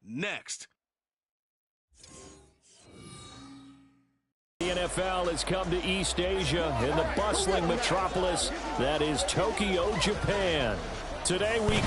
next. The NFL has come to East Asia in the bustling metropolis that is Tokyo, Japan. Today we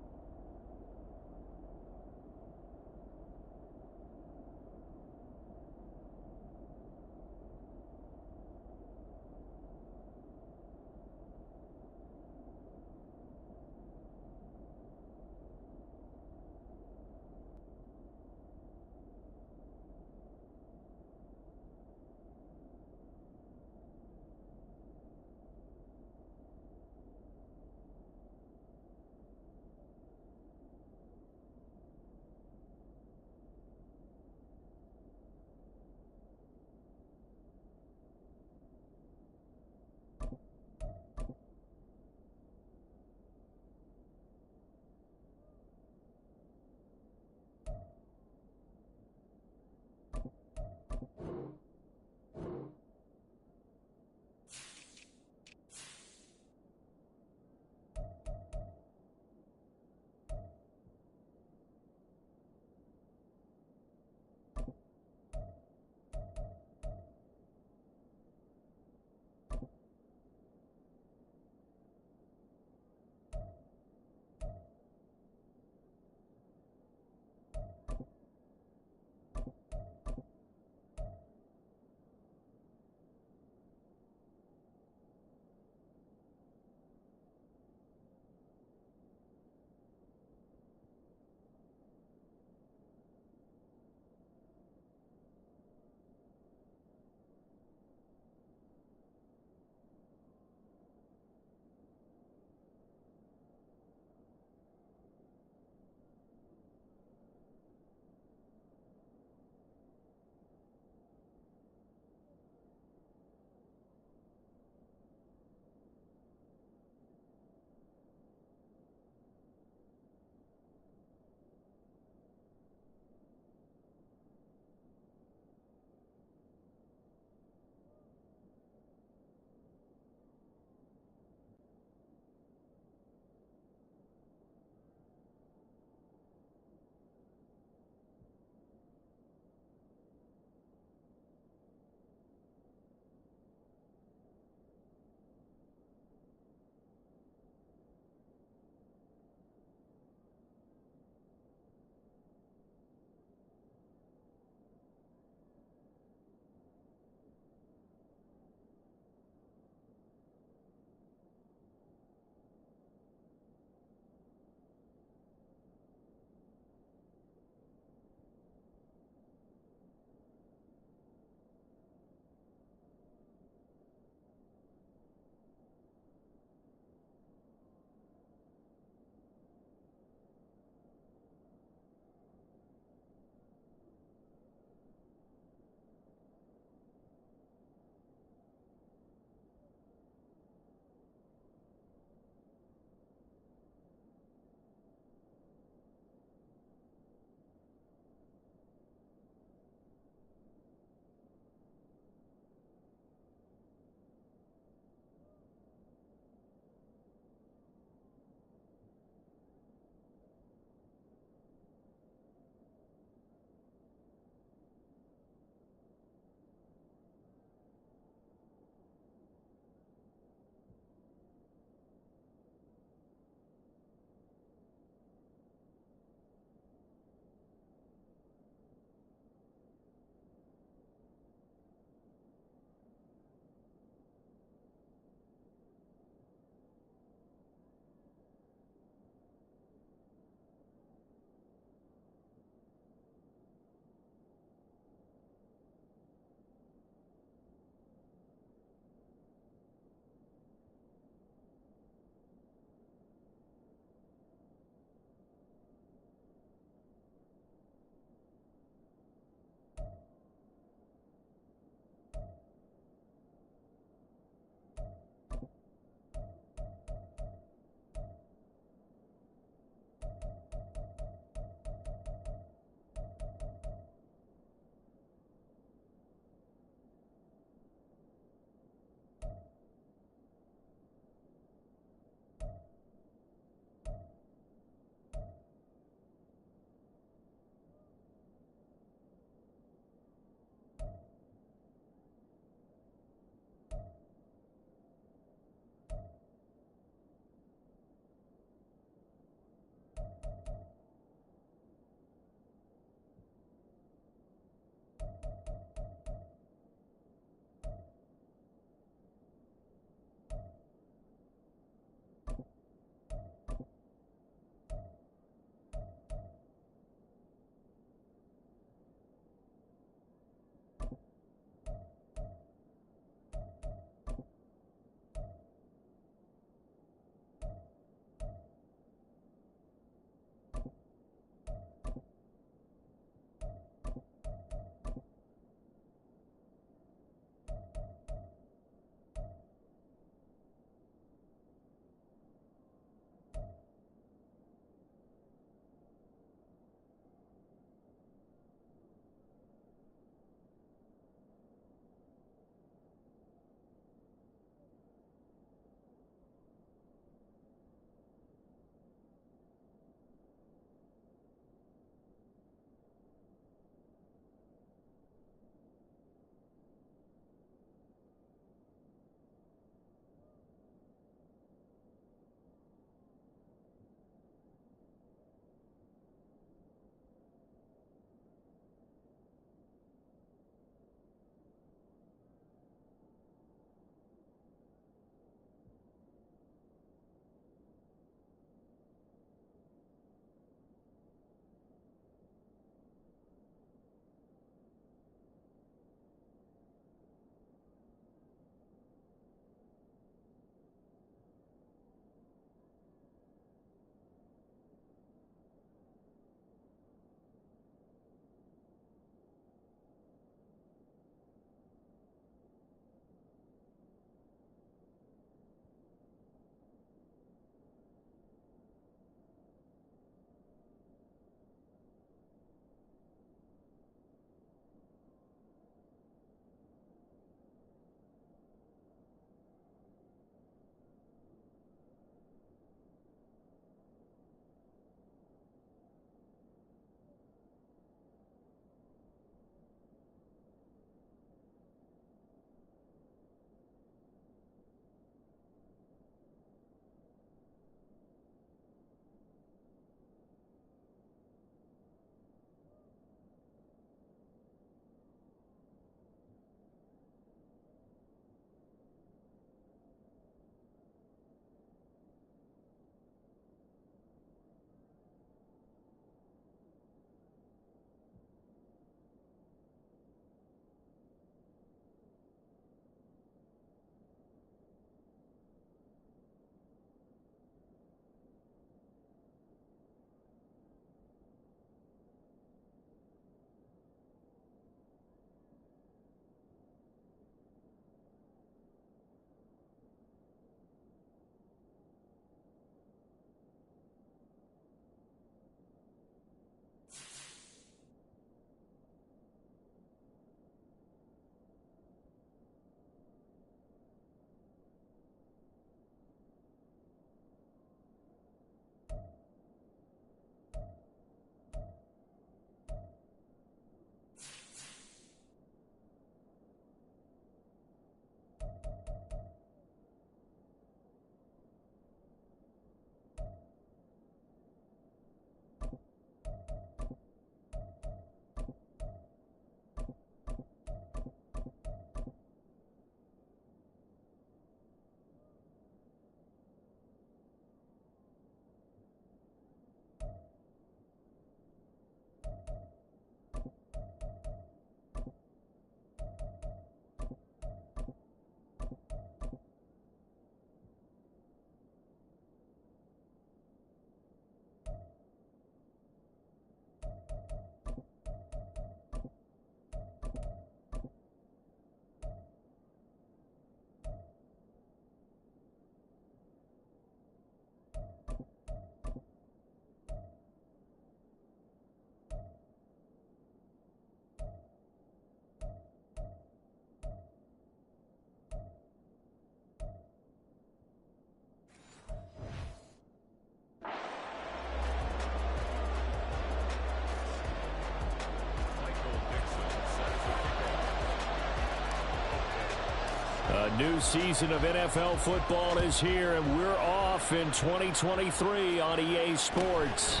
A new season of NFL football is here, and we're off in 2023 on EA Sports.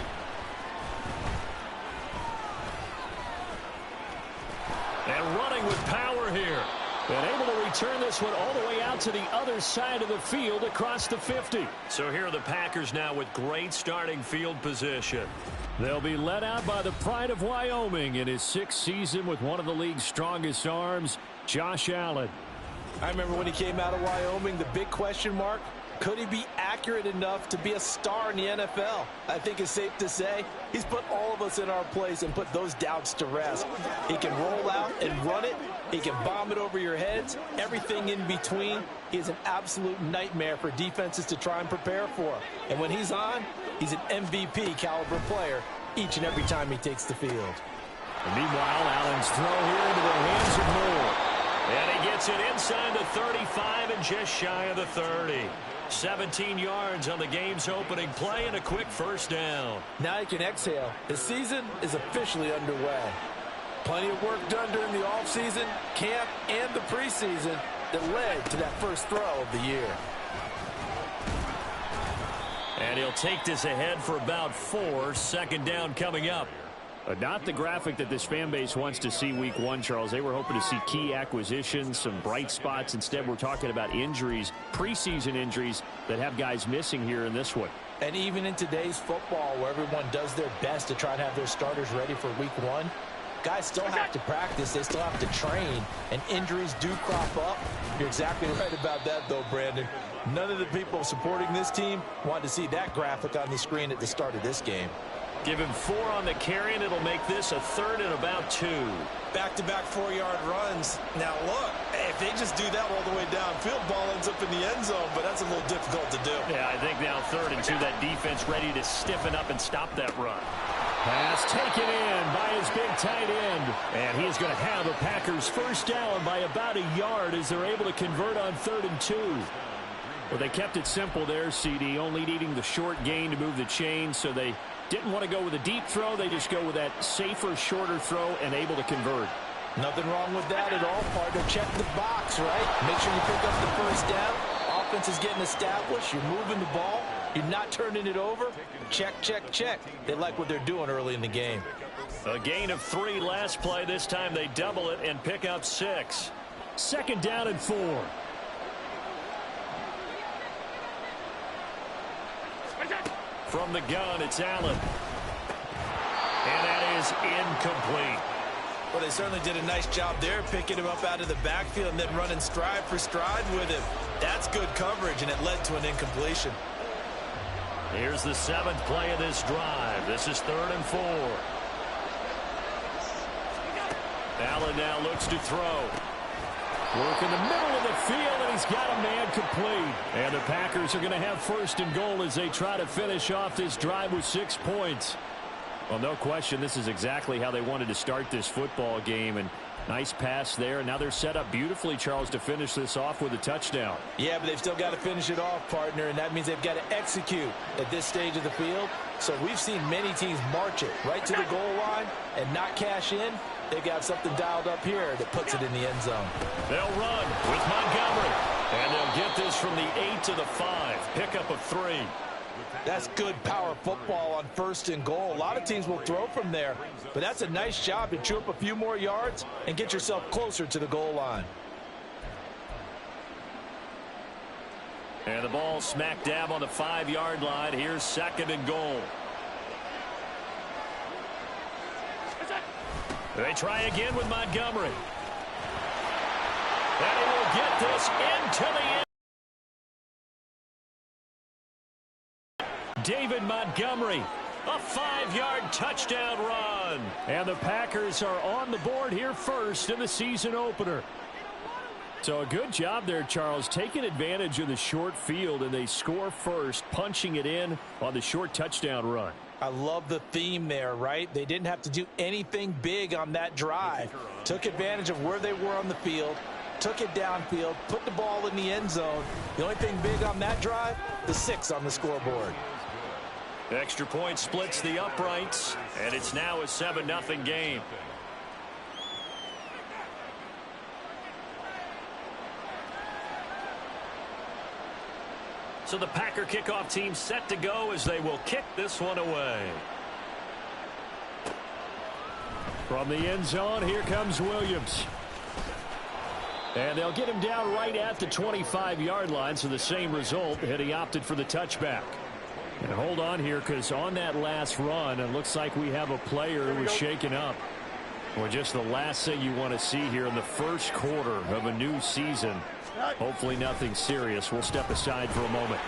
And running with power here. And able to return this one all the way out to the other side of the field across the 50. So here are the Packers now with great starting field position. They'll be led out by the pride of Wyoming in his 6th season with one of the league's strongest arms, Josh Allen. I remember when he came out of Wyoming, the big question mark, could he be accurate enough to be a star in the NFL? I think it's safe to say he's put all of us in our place and put those doubts to rest. He can roll out and run it. He can bomb it over your heads. Everything in between. He is an absolute nightmare for defenses to try and prepare for. And when he's on, he's an MVP caliber player each and every time he takes the field. And meanwhile, Allen's throw here into the hands of Moore. And he gets it inside the 35 and just shy of the 30. 17 yards on the game's opening play and a quick first down. Now you can exhale. The season is officially underway. Plenty of work done during the offseason, camp, and the preseason that led to that first throw of the year. And he'll take this ahead for about 4. Second down coming up. Not the graphic that this fan base wants to see week 1, Charles. They were hoping to see key acquisitions, some bright spots. Instead, we're talking about injuries, preseason injuries that have guys missing here in this one. And even in today's football, where everyone does their best to try and have their starters ready for week 1, guys still have to practice. They still have to train, and injuries do crop up. You're exactly right about that, though, Brandon. None of the people supporting this team wanted to see that graphic on the screen at the start of this game. Give him 4 on the carry, and it'll make this a 3rd and about 2. Back-to-back 4-yard runs. Now, look, if they just do that all the way downfield, ball ends up in the end zone, but that's a little difficult to do. Yeah, I think now 3rd and 2, that defense ready to stiffen up and stop that run. Pass taken in by his big tight end. And he is going to have a Packers first down by about a yard as they're able to convert on 3rd and 2. Well, they kept it simple there, CD, only needing the short gain to move the chain, so they didn't want to go with a deep throw. They just go with that safer, shorter throw and able to convert. Nothing wrong with that at all, partner. Check the box, right? Make sure you pick up the first down. Offense is getting established. You're moving the ball. You're not turning it over. Check, check, check. They like what they're doing early in the game. A gain of 3 last play. This time they double it and pick up 6. Second down and 4. From the gun, it's Allen. And that is incomplete. Well, they certainly did a nice job there, picking him up out of the backfield and then running stride for stride with him. That's good coverage, and it led to an incompletion. Here's the 7th play of this drive. This is 3rd and 4. Allen now looks to throw. Work in the middle of the field, and he's got a man complete. And the Packers are going to have 1st and goal as they try to finish off this drive with 6 points. Well, no question, this is exactly how they wanted to start this football game. And nice pass there. Now they're set up beautifully, Charles, to finish this off with a touchdown. Yeah, but they've still got to finish it off, partner, and that means they've got to execute at this stage of the field. So we've seen many teams march it right to the goal line and not cash in. They've got something dialed up here that puts it in the end zone. They'll run with Montgomery. And they'll get this from the 8 to the 5. Pickup of 3. That's good power football on 1st and goal. A lot of teams will throw from there, but that's a nice job to chew up a few more yards and get yourself closer to the goal line. And the ball smack dab on the 5-yard line. Here's 2nd and goal. They try again with Montgomery. And he will get this into the end. David Montgomery, a 5-yard touchdown run. And the Packers are on the board here first in the season opener. So a good job there, Charles, taking advantage of the short field, and they score first, punching it in on the short touchdown run. I love the theme there, right? They didn't have to do anything big on that drive. Took advantage of where they were on the field, took it downfield, put the ball in the end zone. The only thing big on that drive, the 6 on the scoreboard. Extra point splits the uprights, and it's now a 7-0 game. So the Packer kickoff team set to go as they will kick this one away. From the end zone, here comes Williams. And they'll get him down right at the 25-yard line, so the same result, and he opted for the touchback. And hold on here, because on that last run, it looks like we have a player who was shaken up. Well, just the last thing you want to see here in the first quarter of a new season. Hopefully nothing serious. We'll step aside for a moment.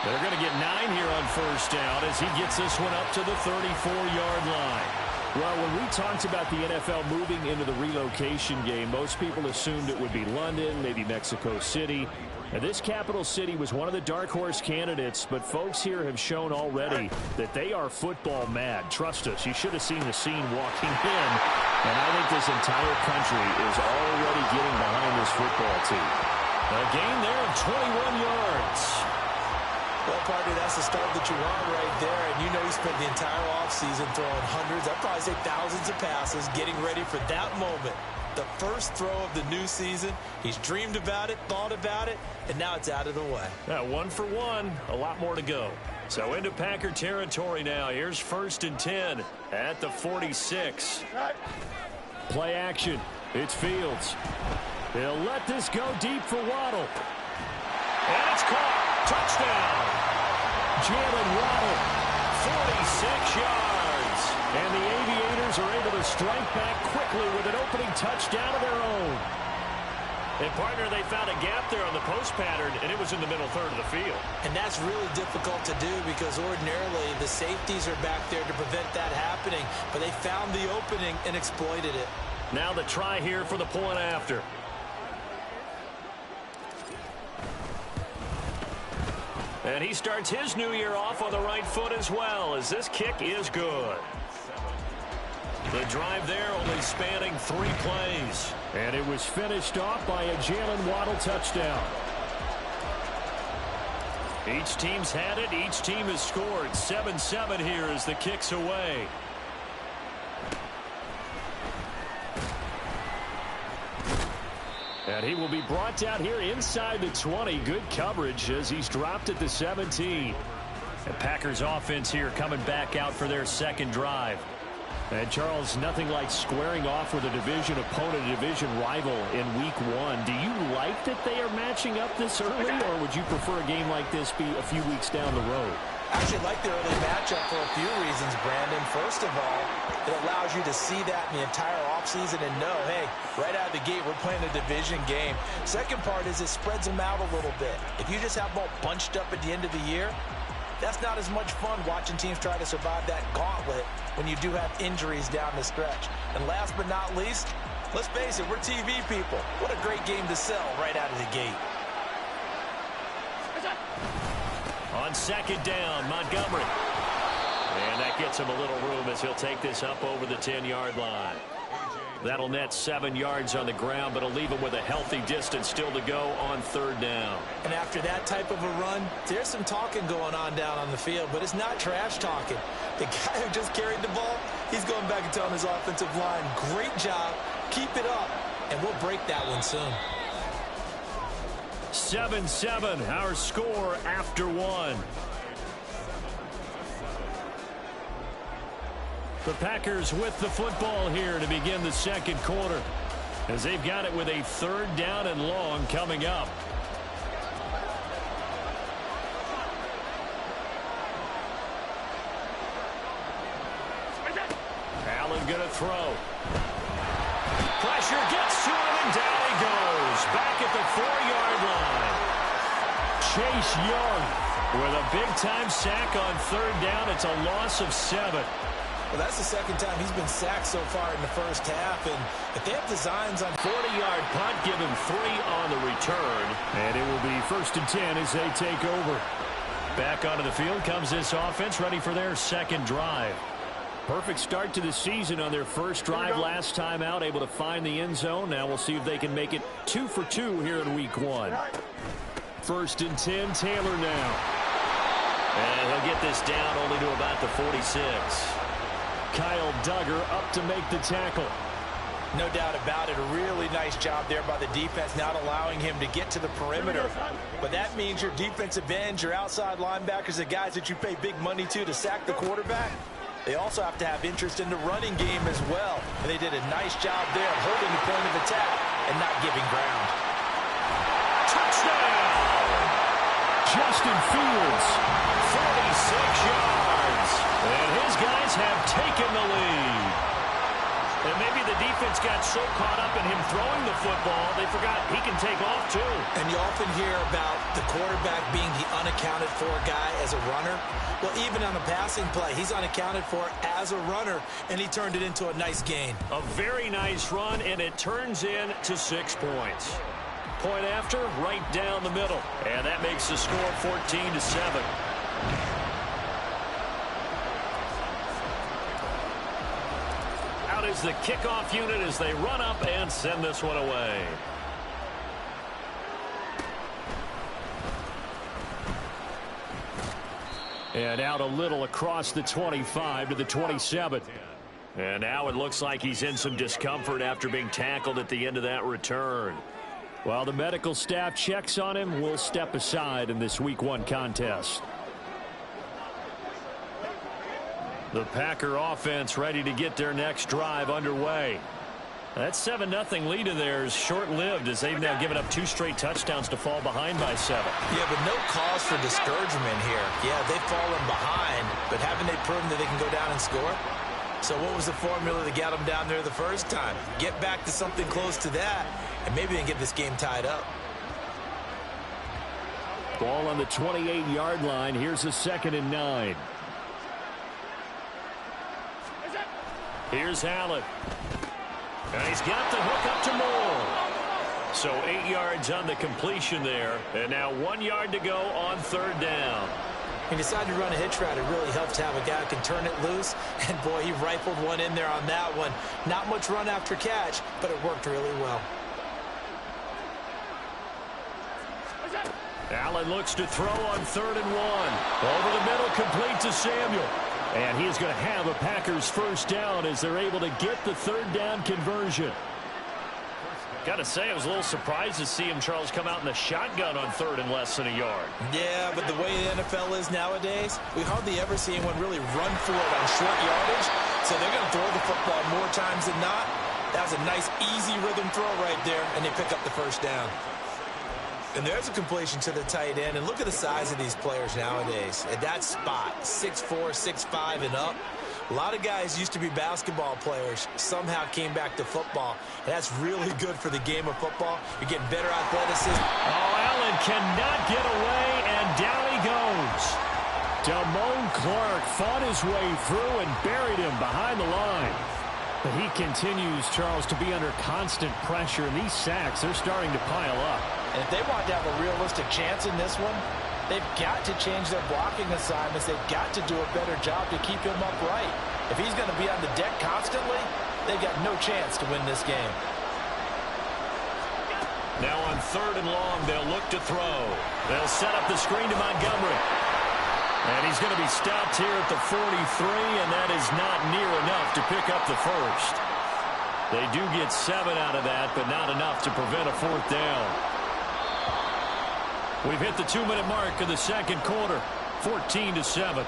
They're going to get 9 here on first down as he gets this one up to the 34-yard line. Well, when we talked about the NFL moving into the relocation game, most people assumed it would be London, maybe Mexico City. Now, this capital city was one of the dark horse candidates, but folks here have shown already that they are football mad. Trust us, you should have seen the scene walking in, and I think this entire country is already getting behind this football team. A gain there of 21 yards. Well, partner, that's the start that you want right there. And you know he spent the entire offseason throwing hundreds, I'd probably say thousands of passes, getting ready for that moment. The first throw of the new season. He's dreamed about it, thought about it, and now it's out of the way. 1 for 1, a lot more to go. So into Packer territory now. Here's 1st and 10 at the 46. Play action. It's Fields. He'll let this go deep for Waddle. And it's caught. Touchdown. Jalen Waddle, 46 yards. And the Aviators are able to strike back quickly with an opening touchdown of their own. And, partner, they found a gap there on the post pattern, and it was in the middle third of the field. And that's really difficult to do because ordinarily the safeties are back there to prevent that happening. But they found the opening and exploited it. Now the try here for the point after. And he starts his new year off on the right foot as well, as this kick is good. The drive there only spanning 3 plays. And it was finished off by a Jalen Waddle touchdown. Each team's had it. Each team has scored. 7-7 here as the kick's away. And he will be brought down here inside the 20. Good coverage as he's dropped at the 17. The Packers offense here coming back out for their second drive. And, Charles, nothing like squaring off with a division opponent, a division rival in week 1. Do you like that they are matching up this early, or would you prefer a game like this be a few weeks down the road? I actually like the early matchup for a few reasons, Brandon. First of all, it allows you to see that in the entire offseason and know, hey, right out of the gate, we're playing a division game. Second part is it spreads them out a little bit. If you just have them all bunched up at the end of the year, that's not as much fun watching teams try to survive that gauntlet when you do have injuries down the stretch. And last but not least, let's face it, we're TV people. What a great game to sell right out of the gate. On second down, Montgomery. And that gets him a little room as he'll take this up over the 10-yard line. That'll net 7 yards on the ground, but it'll leave him with a healthy distance still to go on third down. And after that type of a run, there's some talking going on down on the field, but it's not trash talking. The guy who just carried the ball, he's going back and telling his offensive line, great job, keep it up, and we'll break that one soon. 7-7, our score after 1. The Packers with the football here to begin the second quarter, as they've got it with a 3rd down and long coming up. Allen going to throw. Pressure gets to him, and down he goes. Back at the 4-yard line. Chase Young with a big-time sack on 3rd down. It's a loss of 7. Well, that's the second time he's been sacked so far in the first half. And if they have designs on 40-yard punt, give him 3 on the return. And it will be 1st and 10 as they take over. Back onto the field comes this offense, ready for their second drive. Perfect start to the season on their first drive last time out, able to find the end zone. Now we'll see if they can make it 2 for 2 here in week 1. 1st and 10, Taylor now. And he'll get this down only to about the 46. Kyle Duggar up to make the tackle. No doubt about it. A really nice job there by the defense, not allowing him to get to the perimeter. But that means your defensive ends, your outside linebackers, the guys that you pay big money to sack the quarterback, they also have to have interest in the running game as well. And they did a nice job there of holding the point of attack and not giving ground. Touchdown! Justin Fields, 46 yards. And his guys have taken the lead. And maybe the defense got so caught up in him throwing the football, they forgot he can take off too. And you often hear about the quarterback being the unaccounted for guy as a runner. Well, even on a passing play, he's unaccounted for as a runner, and he turned it into a nice gain. A very nice run, and it turns into 6 points. Point after, right down the middle. And that makes the score 14-7. Out is the kickoff unit as they run up and send this one away. And out a little across the 25 to the 27. And now it looks like he's in some discomfort after being tackled at the end of that return. While the medical staff checks on him, we'll step aside in this Week 1 contest. The Packer offense ready to get their next drive underway. That 7-0 lead of theirs short-lived as they've now given up 2 straight touchdowns to fall behind by 7. Yeah, but no cause for discouragement here. Yeah, they've fallen behind, but haven't they proven that they can go down and score? So what was the formula that got them down there the first time? Get back to something close to that, and maybe they can get this game tied up. Ball on the 28-yard line. Here's a 2nd and 9. Here's Allen. And he's got the hook up to Moore. So 8 yards on the completion there. And now 1 yard to go on 3rd down. He decided to run a hitch route. It really helps to have a guy who can turn it loose. And, boy, he rifled one in there on that one. Not much run after catch, but it worked really well. Allen looks to throw on 3rd and 1. Over the middle, complete to Samuel. And he is going to have a Packers first down as they're able to get the 3rd down conversion. Got to say, I was a little surprised to see him, Charles, come out in the shotgun on 3rd and less than a yard. Yeah, but the way the NFL is nowadays, we hardly ever see anyone really run for it on short yardage. So they're going to throw the football more times than not. That was a nice, easy rhythm throw right there, and they pick up the first down. And there's a completion to the tight end. And look at the size of these players nowadays. At that spot, 6'4", 6'5", and up. A lot of guys used to be basketball players, somehow came back to football. And that's really good for the game of football. You're getting better athleticism. Oh, Allen cannot get away, and down he goes. Damone Clark fought his way through and buried him behind the line. But he continues, Charles, to be under constant pressure. And these sacks, they're starting to pile up. And if they want to have a realistic chance in this one, they've got to change their blocking assignments. They've got to do a better job to keep him upright. If he's going to be on the deck constantly, they've got no chance to win this game. Now on 3rd and long, they'll look to throw. They'll set up the screen to Montgomery. And he's going to be stopped here at the 43, and that is not near enough to pick up the first. They do get 7 out of that, but not enough to prevent a 4th down. We've hit the 2-minute mark of the 2nd quarter, 14-7.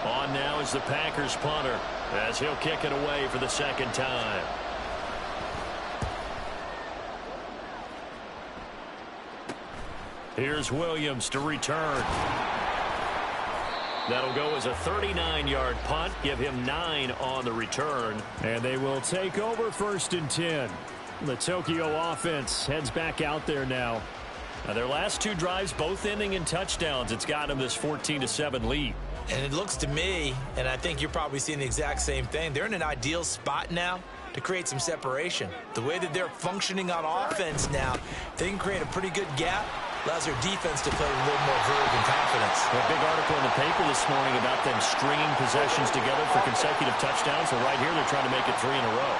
On now is the Packers punter as he'll kick it away for the 2nd time. Here's Williams to return. That'll go as a 39-yard punt, give him 9 on the return. And they will take over 1st and 10. The Tokyo offense heads back out there now. Now their last 2 drives, both ending in touchdowns. It's got them this 14-7 lead. And it looks to me, and I think you're probably seeing the exact same thing, they're in an ideal spot now to create some separation. The way that they're functioning on offense now, they can create a pretty good gap. Allows their defense to play with a little more verve and confidence. A big article in the paper this morning about them stringing possessions together for consecutive touchdowns. So right here, they're trying to make it 3 in a row.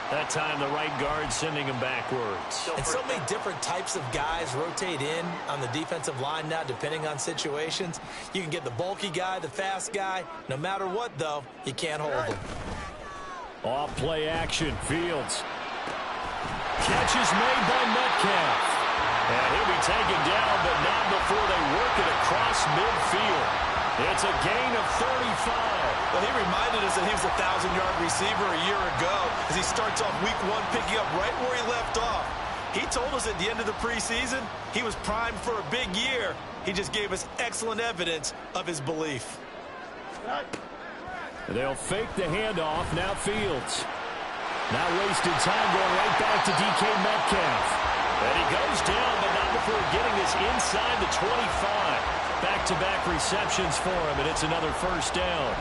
That time the right guard sending him backwards. And so many different types of guys rotate in on the defensive line now, depending on situations. You can get the bulky guy, the fast guy. No matter what, though, you can't hold them. Off play action, Fields. Catch is made by Metcalf. And he'll be taken down, but not before they work it across midfield. It's a gain of 35. Well, he reminded us that he was a 1,000-yard receiver a year ago as he starts off week 1 picking up right where he left off. He told us at the end of the preseason he was primed for a big year. He just gave us excellent evidence of his belief. They'll fake the handoff. Now Fields. Not wasting time, going right back to DK Metcalf. And he goes down, but not before getting this inside the 25. Back-to-back receptions for him, and it's another first down.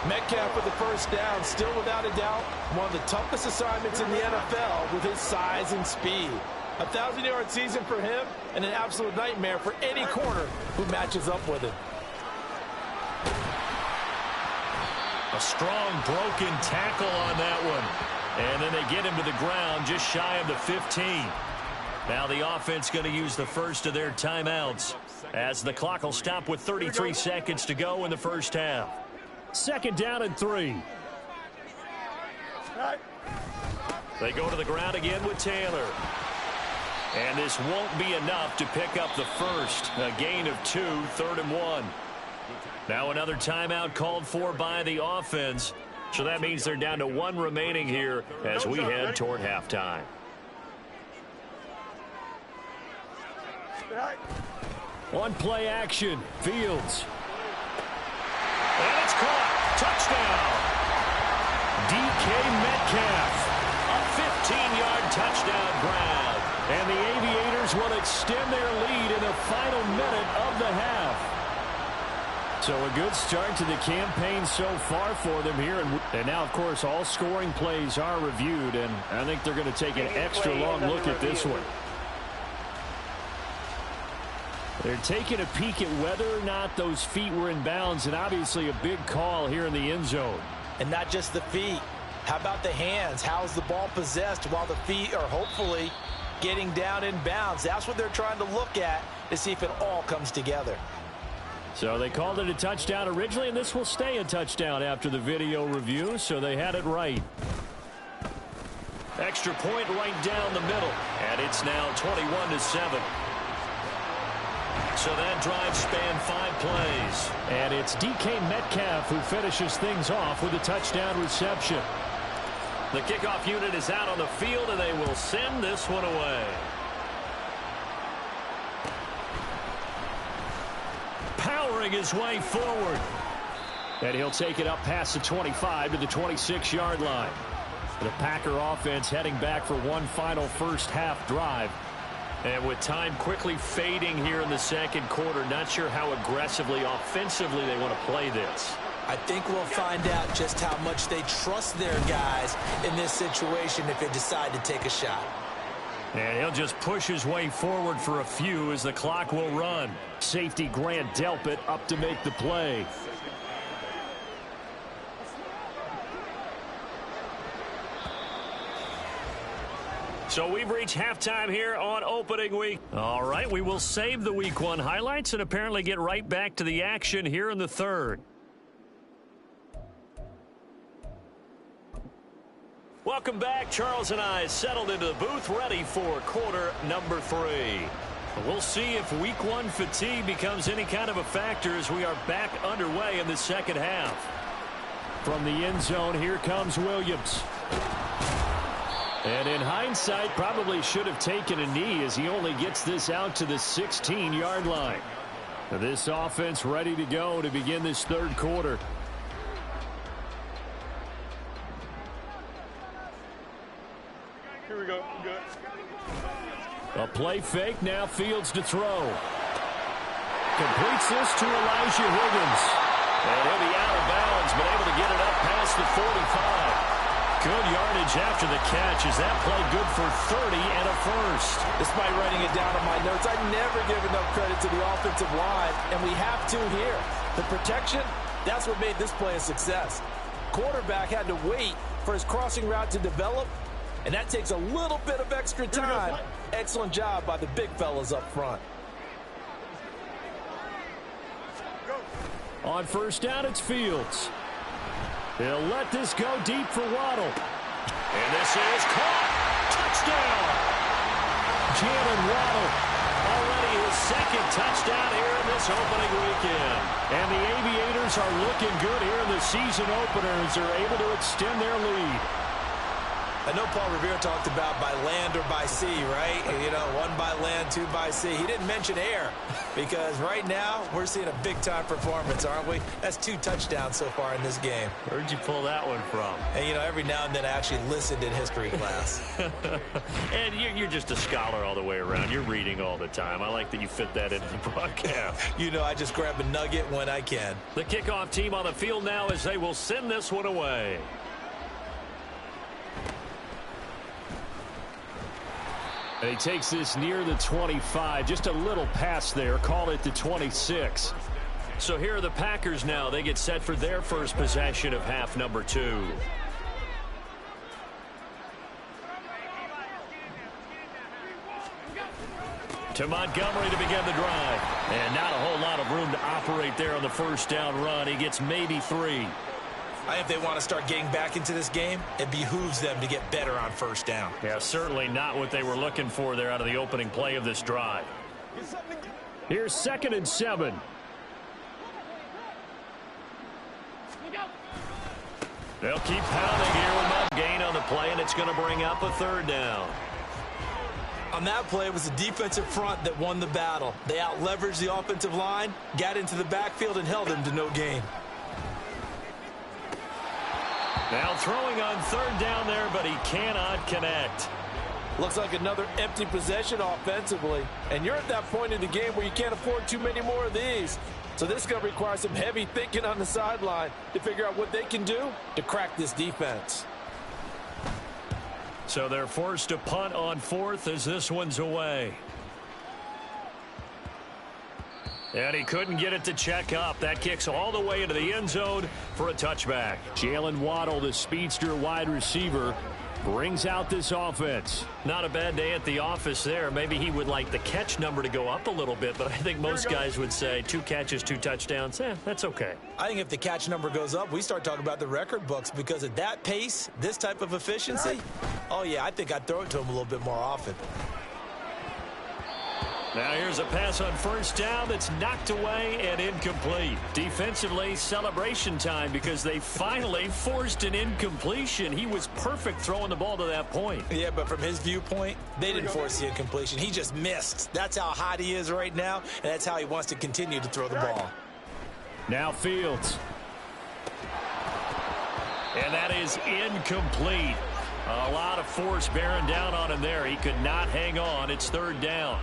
Metcalf with the first down, still without a doubt, one of the toughest assignments in the NFL with his size and speed. A 1,000-yard season for him, and an absolute nightmare for any corner who matches up with him. A strong broken tackle on that one. And then they get him to the ground just shy of the 15. Now the offense going to use the first of their timeouts as the clock will stop with 33 seconds to go in the first half. Second down and 3. They go to the ground again with Taylor. And this won't be enough to pick up the first. A gain of 2, 3rd and 1. Now another timeout called for by the offense. So that means they're down to 1 remaining here as we head toward halftime. On play action, Fields. And it's caught. Touchdown. DK Metcalf. A 15-yard touchdown grab. And the Aviators will extend their lead in the final minute of the half. So a good start to the campaign so far for them here. And now, of course, all scoring plays are reviewed. And I think they're going to take an extra long look at this one. They're taking a peek at whether or not those feet were in bounds, and obviously a big call here in the end zone. And not just the feet. How about the hands? How's the ball possessed while the feet are hopefully getting down in bounds? That's what they're trying to look at to see if it all comes together. So they called it a touchdown originally, and this will stay a touchdown after the video review, so they had it right. Extra point right down the middle, and it's now 21-7. So that drive spanned 5 plays. And it's DK Metcalf who finishes things off with a touchdown reception. The kickoff unit is out on the field, and they will send this one away. Powering his way forward. And he'll take it up past the 25 to the 26-yard line. The Packer offense heading back for one final first half drive. And with time quickly fading here in the second quarter, not sure how aggressively, offensively they want to play this. I think we'll find out just how much they trust their guys in this situation if they decide to take a shot. And he'll just push his way forward for a few as the clock will run. Safety Grant Delpit up to make the play. So we've reached halftime here on opening week. All right, we will save the week 1 highlights and apparently get right back to the action here in the third. Welcome back. Charles and I settled into the booth ready for quarter number 3. We'll see if week 1 fatigue becomes any kind of a factor as we are back underway in the second half. From the end zone, here comes Williams. And in hindsight, probably should have taken a knee as he only gets this out to the 16-yard line. This offense ready to go to begin this third quarter. Here we go. Good. A play fake, now Fields to throw. Completes this to Elijah Higgins. And he'll be out of bounds, but able to get it up past the 45. Good yardage after the catch. Is that play good for 30 and a first? Despite writing it down on my notes, I never give enough credit to the offensive line, and we have to here. The protection, that's what made this play a success. Quarterback had to wait for his crossing route to develop, And that takes a little bit of extra time. Excellent job by the big fellas up front. On first down, it's Fields. He'll let this go deep for Waddle. And this is caught. Touchdown. Jalen Waddle, already his second touchdown here in this opening weekend. And the Aviators are looking good here in the season opener as they're able to extend their lead. I know Paul Revere talked about by land or by sea, right? You know, one by land, two by sea. He didn't mention air because right now we're seeing a big-time performance, aren't we? That's 2 touchdowns so far in this game. Where'd you pull that one from? And, you know, every now and then I actually listened in history class. And you're just a scholar all the way around. You're reading all the time. I like that you fit that into the broadcast. You know, I just grab a nugget when I can. The kickoff team on the field now as they will send this one away. And he takes this near the 25. Just a little pass there. Call it the 26. So here are the Packers now. They get set for their first possession of half number 2. To Montgomery to begin the drive. And not a whole lot of room to operate there on the first down run. He gets maybe 3. I think if they want to start getting back into this game, it behooves them to get better on first down. Yeah, certainly not what they were looking for there out of the opening play of this drive. Here's 2nd and 7. They'll keep pounding here with no gain on the play, and it's going to bring up a 3rd down. On that play, it was the defensive front that won the battle. They out-leveraged the offensive line, got into the backfield, and held them to no gain. Now throwing on 3rd down there, but he cannot connect. Looks like another empty possession offensively. And you're at that point in the game where you can't afford too many more of these. So this is going to require some heavy thinking on the sideline to figure out what they can do to crack this defense. So they're forced to punt on 4th as this one's away. And he couldn't get it to check up. That kicks all the way into the end zone for a touchback. Jalen Waddle, the speedster wide receiver, brings out this offense. Not a bad day at the office there. Maybe he would like the catch number to go up a little bit, but I think most guys would say 2 catches, 2 touchdowns. That's okay. I think if the catch number goes up, we start talking about the record books because at that pace, this type of efficiency, oh, yeah, I think I'd throw it to him a little bit more often. Now here's a pass on first down that's knocked away and incomplete. Defensively, celebration time because they finally forced an incompletion. He was perfect throwing the ball to that point. Yeah, but from his viewpoint, they didn't force the incompletion. He just missed. That's how hot he is right now, and that's how he wants to continue to throw the ball. Now Fields. And that is incomplete. A lot of force bearing down on him there. He could not hang on. It's 3rd down.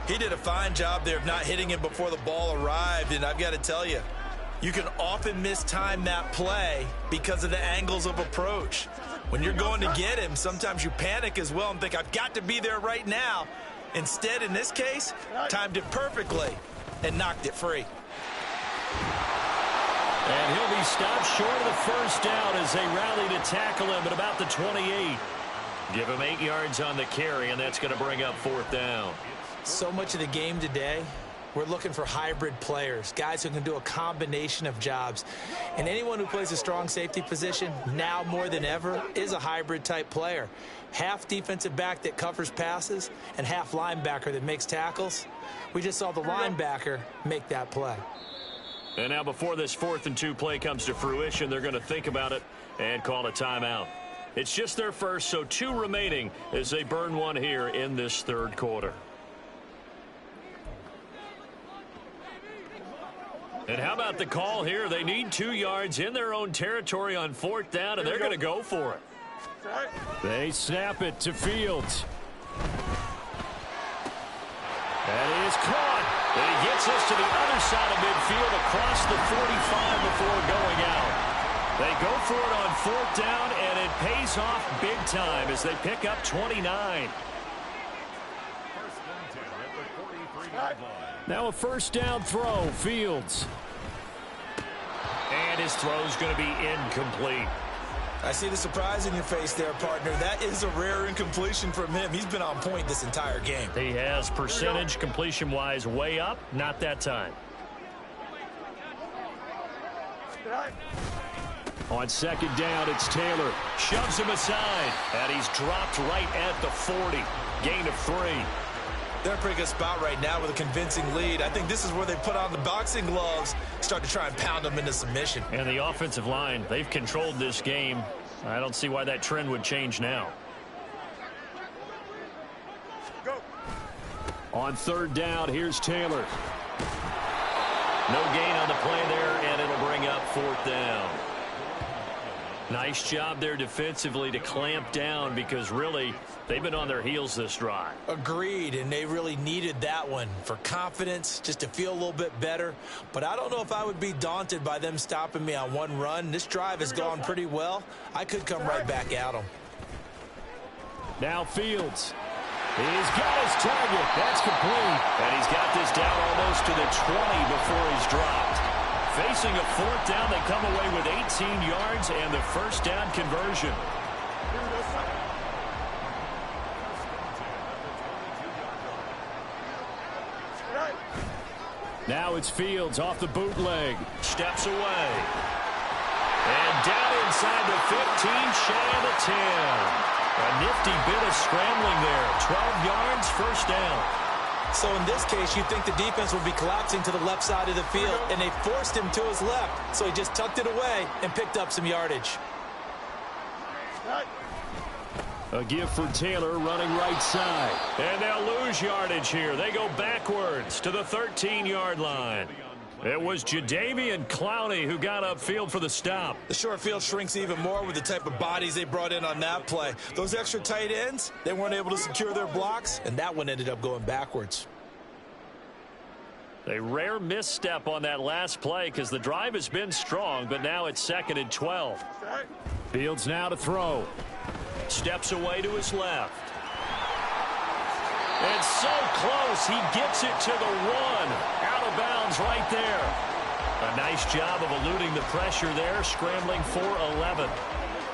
He did a fine job there of not hitting him before the ball arrived, and I've got to tell you, you can often mistime that play because of the angles of approach. When you're going to get him, sometimes you panic as well and think, I've got to be there right now. Instead, in this case, timed it perfectly and knocked it free. And he'll be stopped short of the first down as they rally to tackle him at about the 28. Give him 8 yards on the carry, and that's going to bring up 4th down. So much of the game today, we're looking for hybrid players, guys who can do a combination of jobs. And anyone who plays a strong safety position, now more than ever, is a hybrid type player. Half defensive back that covers passes and half linebacker that makes tackles. We just saw the linebacker make that play. And now before this 4th and 2 play comes to fruition, they're going to think about it and call a timeout. It's just their first, so 2 remaining as they burn one here in this 3rd quarter. And how about the call here? They need 2 yards in their own territory on 4th down, and they're going to go for it. They snap it to Fields. That is caught. And he gets us to the other side of midfield across the 45 before going out. They go for it on 4th down, and it pays off big time as they pick up 29. Now a first down throw, Fields. And his throw's going to be incomplete. I see the surprise in your face there, partner. That is a rare incompletion from him. He's been on point this entire game. He has percentage completion-wise way up. Not that time. On second down, it's Taylor. Shoves him aside. And he's dropped right at the 40. Gain of 3. They're in a pretty good spot right now with a convincing lead. I think this is where they put on the boxing gloves, start to try and pound them into submission. And the offensive line, they've controlled this game. I don't see why that trend would change now. Go. On third down, here's Taylor. No gain on the play there, and it'll bring up fourth down. Nice job there defensively to clamp down because really they've been on their heels this drive. Agreed, and they really needed that one for confidence, just to feel a little bit better. But I don't know if I would be daunted by them stopping me on one run. This drive has gone pretty well. I could come right back at them. Now Fields. He's got his target. That's complete. And he's got this down almost to the 20 before he's dropped. Facing a fourth down, they come away with 18 yards and the first down conversion. Now it's Fields off the bootleg. Steps away. And down inside the 15, shy of the 10. A nifty bit of scrambling there. 12 yards, first down. So in this case, you think the defense would be collapsing to the left side of the field, and they forced him to his left. So he just tucked it away and picked up some yardage. A give for Taylor running right side. And they'll lose yardage here. They go backwards to the 13-yard line. It was Jadeveon Clowney who got upfield for the stop. The short field shrinks even more with the type of bodies they brought in on that play. Those extra tight ends, they weren't able to secure their blocks, and that one ended up going backwards. A rare misstep on that last play because the drive has been strong, but now it's 2nd and 12. Fields now to throw. Steps away to his left. And so close, he gets it to the 1. Out of bounds right there. A nice job of eluding the pressure there, scrambling for 11.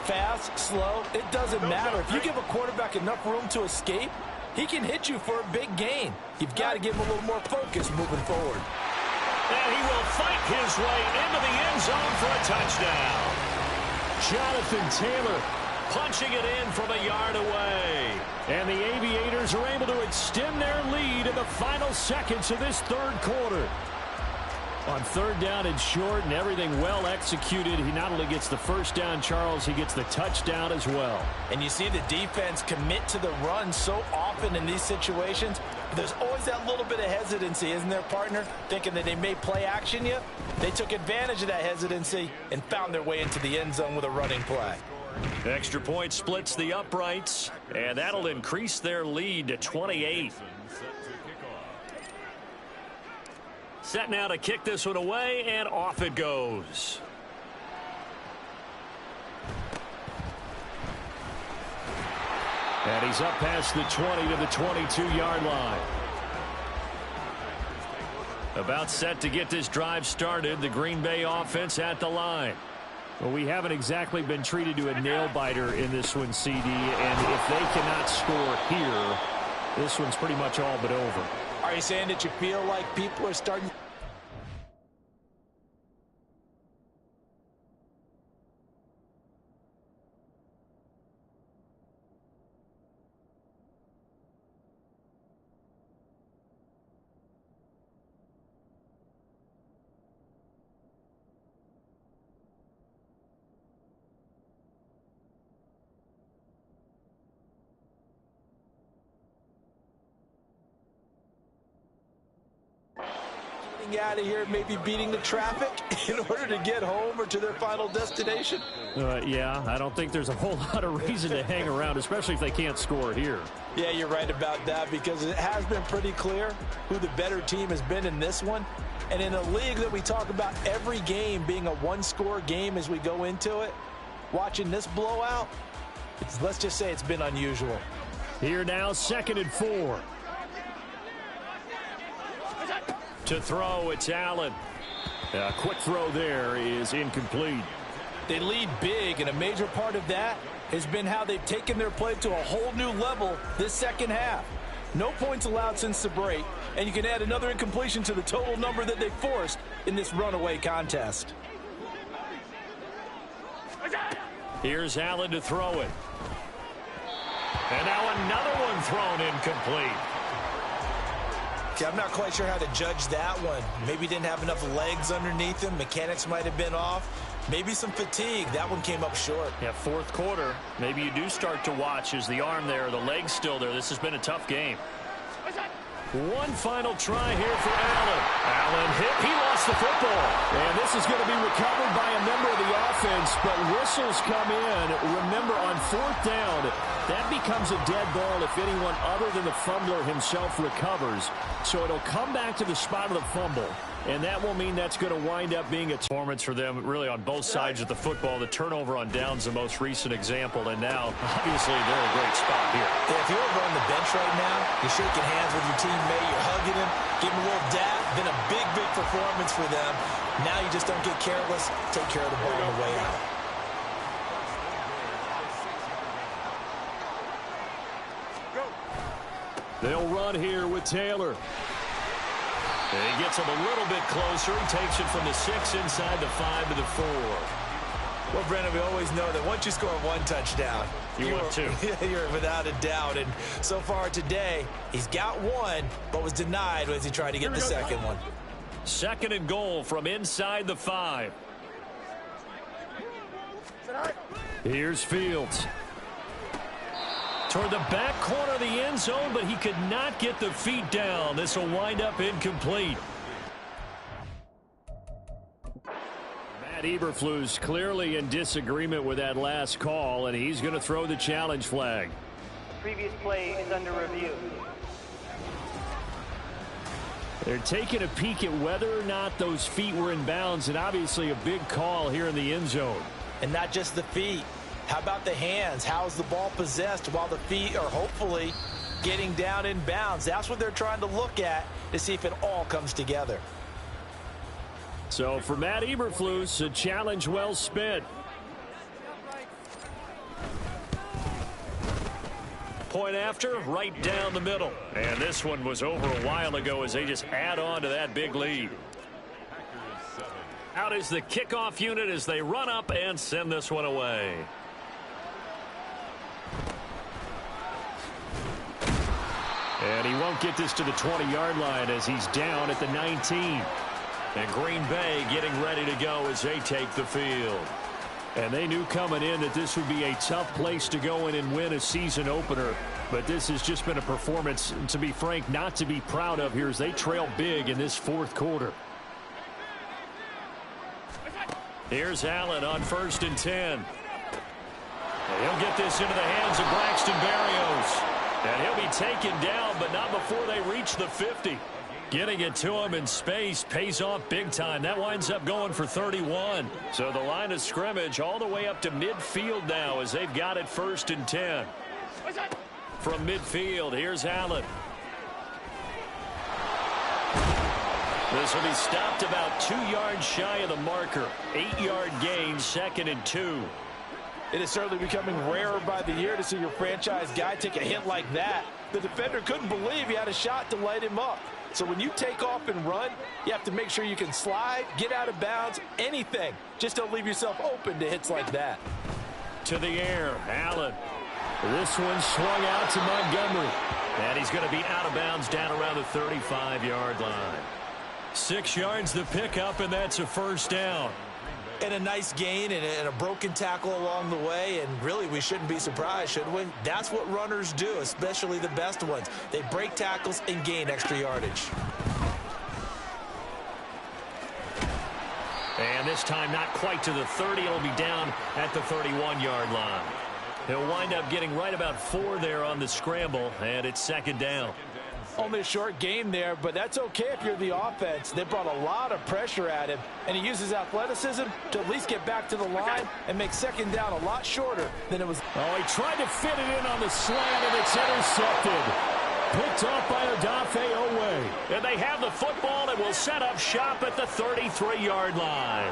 Fast, slow, it doesn't matter. If you give a quarterback enough room to escape, he can hit you for a big gain. You've got to give him a little more focus moving forward. And he will fight his way into the end zone for a touchdown. Jonathan Taylor punching it in from a yard away. And the Aviators are able to extend their lead in the final seconds of this third quarter. On third down and short and everything well executed, he not only gets the first down, Charles, he gets the touchdown as well. And you see the defense commit to the run so often in these situations. There's always that little bit of hesitancy, isn't there, partner? Thinking that they may play action you. They took advantage of that hesitancy and found their way into the end zone with a running play. Extra point splits the uprights, and that'll increase their lead to 28. Set now to kick this one away, and off it goes. And he's up past the 20 to the 22-yard line. About set to get this drive started, the Green Bay offense at the line. Well, we haven't exactly been treated to a nail-biter in this one, CD, and if they cannot score here, this one's pretty much all but over. Are you saying that you feel like people are starting... out of here, maybe beating the traffic in order to get home or to their final destination? Yeah, I don't think there's a whole lot of reason to hang around, especially if they can't score here. Yeah, you're right about that, because it has been pretty clear who the better team has been in this one. And in a league that we talk about every game being a one-score game as we go into it, watching this blowout, let's just say it's been unusual. Here now, 2nd and 4. To throw, it's Allen. A quick throw there is incomplete. They lead big, and a major part of that has been how they've taken their play to a whole new level this second half. No points allowed since the break, and you can add another incompletion to the total number that they forced in this runaway contest. Here's Allen to throw it. And now another one thrown incomplete. Okay, I'm not quite sure how to judge that one. Maybe didn't have enough legs underneath him. Mechanics might have been off. Maybe some fatigue. That one came up short. Yeah, fourth quarter. Maybe you do start to watch as the arm there, the leg's still there. This has been a tough game. One final try here for Allen. Allen hit. He lost the football. And this is going to be recovered by a member of the offense, but whistles come in. Remember, on fourth down, that becomes a dead ball if anyone other than the fumbler himself recovers. So it'll come back to the spot of the fumble. And that will mean that's going to wind up being a performance for them really on both sides of the football. The turnover on downs the most recent example, and now obviously they're in a great spot here. Yeah, if you're over on the bench right now, you're shaking hands with your teammate, you're hugging him, giving him a little dab. Been a big, big performance for them. Now you just don't get careless. Take care of the ball on the way out. They'll run here with Taylor. And he gets him a little bit closer. He takes it from the 6 inside the 5 to the 4. Well, Brennan, we always know that once you score one touchdown, you're two. You're without a doubt. And so far today, he's got one, but was denied as he tried to get the second one. Second and goal from inside the 5. Here's Fields. Toward the back corner of the end zone, but he could not get the feet down. This will wind up incomplete. Matt Eberflus clearly in disagreement with that last call, and he's going to throw the challenge flag. Previous play is under review. They're taking a peek at whether or not those feet were in bounds, and obviously a big call here in the end zone. And not just the feet. How about the hands? How's the ball possessed while the feet are hopefully getting down in bounds? That's what they're trying to look at to see if it all comes together. So for Matt Eberflus, a challenge well spent. Point after, right down the middle. And this one was over a while ago as they just add on to that big lead. Out is the kickoff unit as they run up and send this one away. And he won't get this to the 20-yard line as he's down at the 19. And Green Bay getting ready to go as they take the field. And they knew coming in that this would be a tough place to go in and win a season opener. But this has just been a performance, to be frank, not to be proud of here as they trail big in this fourth quarter. Here's Allen on 1st and 10. And he'll get this into the hands of Braxton Berrios. And he'll be taken down, but not before they reach the 50. Getting it to him in space pays off big time. That winds up going for 31. So the line of scrimmage all the way up to midfield now as they've got it 1st and 10. From midfield, here's Allen. This will be stopped about 2 yards shy of the marker. 8-yard gain, 2nd and 2. It is certainly becoming rarer by the year to see your franchise guy take a hit like that. The defender couldn't believe he had a shot to light him up. So when you take off and run, you have to make sure you can slide, get out of bounds, anything. Just don't leave yourself open to hits like that. To the air, Allen. This one swung out to Montgomery. And he's going to be out of bounds down around the 35-yard line. 6 yards the pickup, and that's a 1st down. And a nice gain and a broken tackle along the way, and really we shouldn't be surprised, should we? That's what runners do, especially the best ones. They break tackles and gain extra yardage. And this time not quite to the 30. It'll be down at the 31-yard line. He'll wind up getting right about 4 there on the scramble, and it's 2nd down. Only a short game there, but that's okay if you're the offense. They brought a lot of pressure at him, and he uses athleticism to at least get back to the line and make 2nd down a lot shorter than it was. Oh, he tried to fit it in on the slant, and it's intercepted. Picked off by Odafe Owe. And they have the football and will set up shop at the 33-yard line.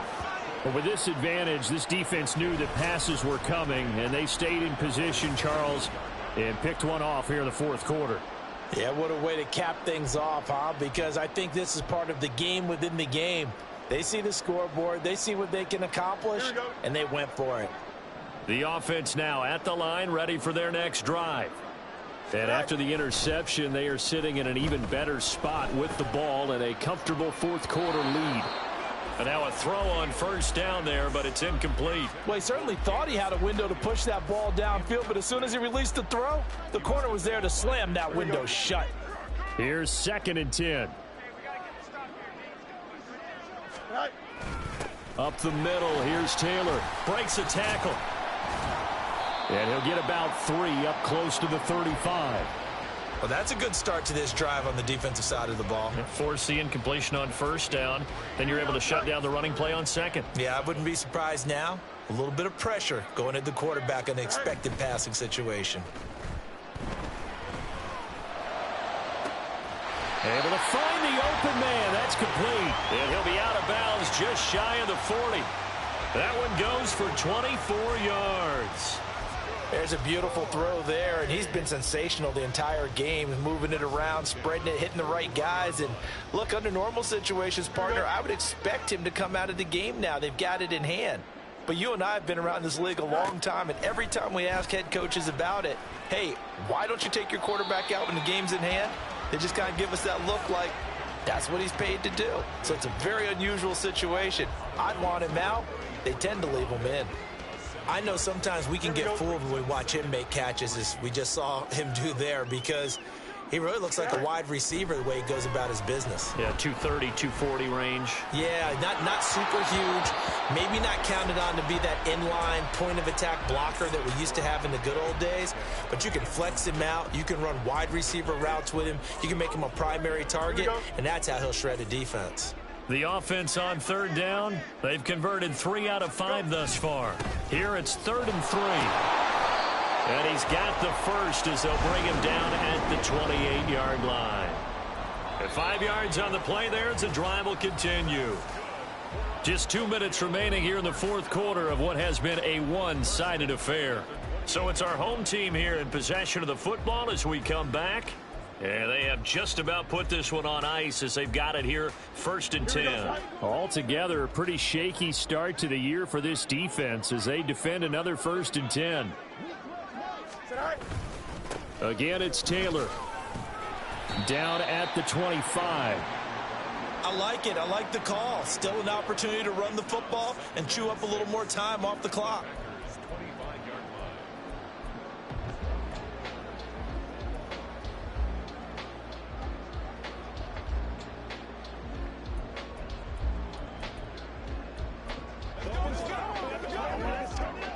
But with this advantage, this defense knew that passes were coming, and they stayed in position, Charles, and picked one off here in the fourth quarter. Yeah, what a way to cap things off, huh? Because I think this is part of the game within the game. They see the scoreboard, they see what they can accomplish, and they went for it. The offense now at the line, ready for their next drive. And after the interception, they are sitting in an even better spot with the ball and a comfortable fourth quarter lead. And now a throw on first down there, but it's incomplete. Well, he certainly thought he had a window to push that ball downfield, but as soon as he released the throw, the corner was there to slam that window shut. Here's 2nd and 10. Up the middle, here's Taylor. Breaks a tackle. And he'll get about 3 up close to the 35. Well, that's a good start to this drive on the defensive side of the ball. Force the incompletion on first down. Then you're able to shut down the running play on second. Yeah, I wouldn't be surprised now. A little bit of pressure going at the quarterback in the expected passing situation. Able to find the open man. That's complete. And he'll be out of bounds just shy of the 40. That one goes for 24 yards. There's a beautiful throw there, and he's been sensational the entire game, moving it around, spreading it, hitting the right guys. And look, under normal situations, partner, I would expect him to come out of the game now. They've got it in hand. But you and I have been around this league a long time, and every time we ask head coaches about it, hey, why don't you take your quarterback out when the game's in hand? They just kind of give us that look like that's what he's paid to do. So it's a very unusual situation. I'd want him out. They tend to leave him in. I know sometimes we can get fooled when we watch him make catches, as we just saw him do there, because he really looks like a wide receiver the way he goes about his business. Yeah, 230, 240 range. Yeah, not super huge. Maybe not counted on to be that inline point-of-attack blocker that we used to have in the good old days, but you can flex him out. You can run wide receiver routes with him. You can make him a primary target, and that's how he'll shred a defense. The offense on third down, they've converted 3 out of 5 thus far. Here it's 3rd and 3. And he's got the first as they'll bring him down at the 28-yard line. At 5 yards on the play there, as the drive will continue. Just 2 minutes remaining here in the fourth quarter of what has been a one-sided affair. So it's our home team here in possession of the football as we come back. And they have just about put this one on ice as they've got it here, 1st and 10. Altogether, a pretty shaky start to the year for this defense as they defend another 1st and 10. Again, it's Taylor. Down at the 25. I like it. I like the call. Still an opportunity to run the football and chew up a little more time off the clock.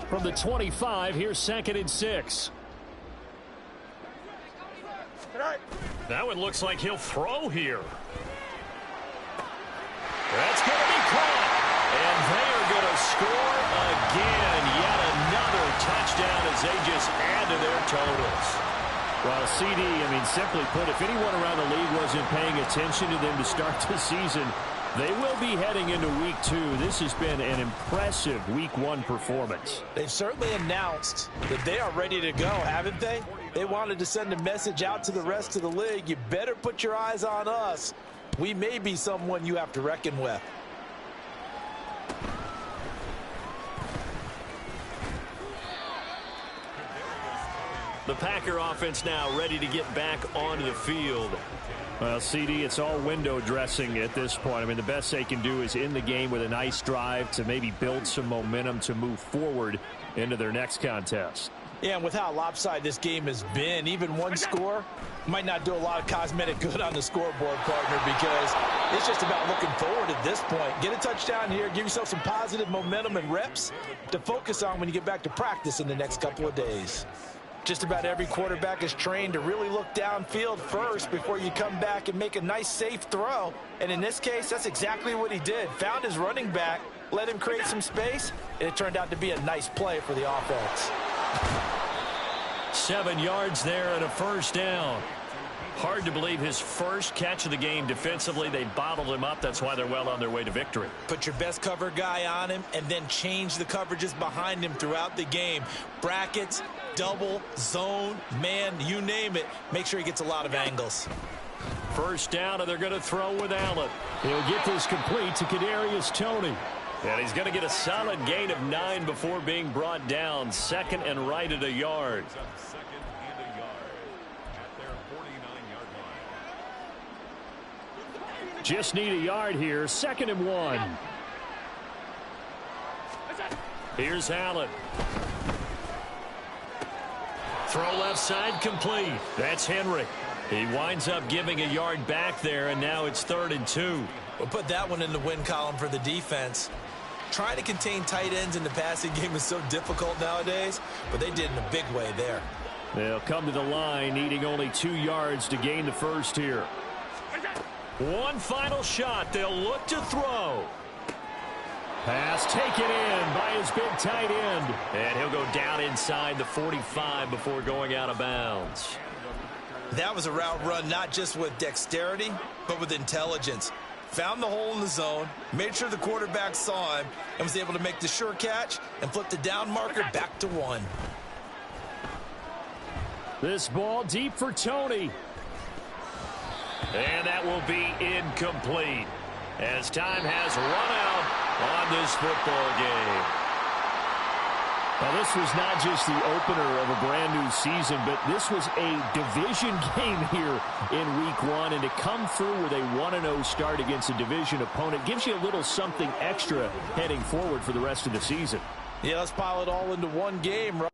From the 25, here's 2nd and 6. That one looks like he'll throw here. That's going to be caught. And they are going to score again. Yet another touchdown as they just add to their totals. Well, CD, simply put, if anyone around the league wasn't paying attention to them to start the season, they will be heading into week 2. This has been an impressive week 1 performance. They've certainly announced that they are ready to go, haven't they? They wanted to send a message out to the rest of the league. You better put your eyes on us. We may be someone you have to reckon with. The Packer offense now ready to get back onto the field. Well, CD, it's all window dressing at this point. The best they can do is in the game with a nice drive to maybe build some momentum to move forward into their next contest. Yeah, and with how lopsided this game has been, even one score might not do a lot of cosmetic good on the scoreboard, partner, because it's just about looking forward at this point. Get a touchdown here, give yourself some positive momentum and reps to focus on when you get back to practice in the next couple of days. Just about every quarterback is trained to really look downfield first before you come back and make a nice, safe throw. And in this case, that's exactly what he did. Found his running back, let him create some space, and it turned out to be a nice play for the offense. 7 yards there and a first down. Hard to believe his first catch of the game defensively. They bottled him up. That's why they're well on their way to victory. Put your best cover guy on him and then change the coverages behind him throughout the game. Brackets, double, zone, man, you name it. Make sure he gets a lot of angles. First down, and they're going to throw with Allen. He'll get this complete to Kadarius Toney. And he's going to get a solid gain of 9 before being brought down. Second and right at a yard. Just need a yard here. 2nd and 1. Here's Allen. Throw left side complete. That's Henry. He winds up giving a yard back there, and now it's 3rd and 2. We'll put that one in the win column for the defense. Trying to contain tight ends in the passing game is so difficult nowadays, but they did in a big way there. They'll come to the line, needing only 2 yards to gain the first here. One final shot. They'll look to throw. Pass taken in by his big tight end. And he'll go down inside the 45 before going out of bounds. That was a route run not just with dexterity, but with intelligence. Found the hole in the zone, made sure the quarterback saw him, and was able to make the sure catch and flip the down marker back to 1. This ball deep for Toney. And that will be incomplete as time has run out on this football game. Now, this was not just the opener of a brand new season, but this was a division game here in week 1. And to come through with a 1-0 start against a division opponent gives you a little something extra heading forward for the rest of the season. Yeah, let's pile it all into one game, right?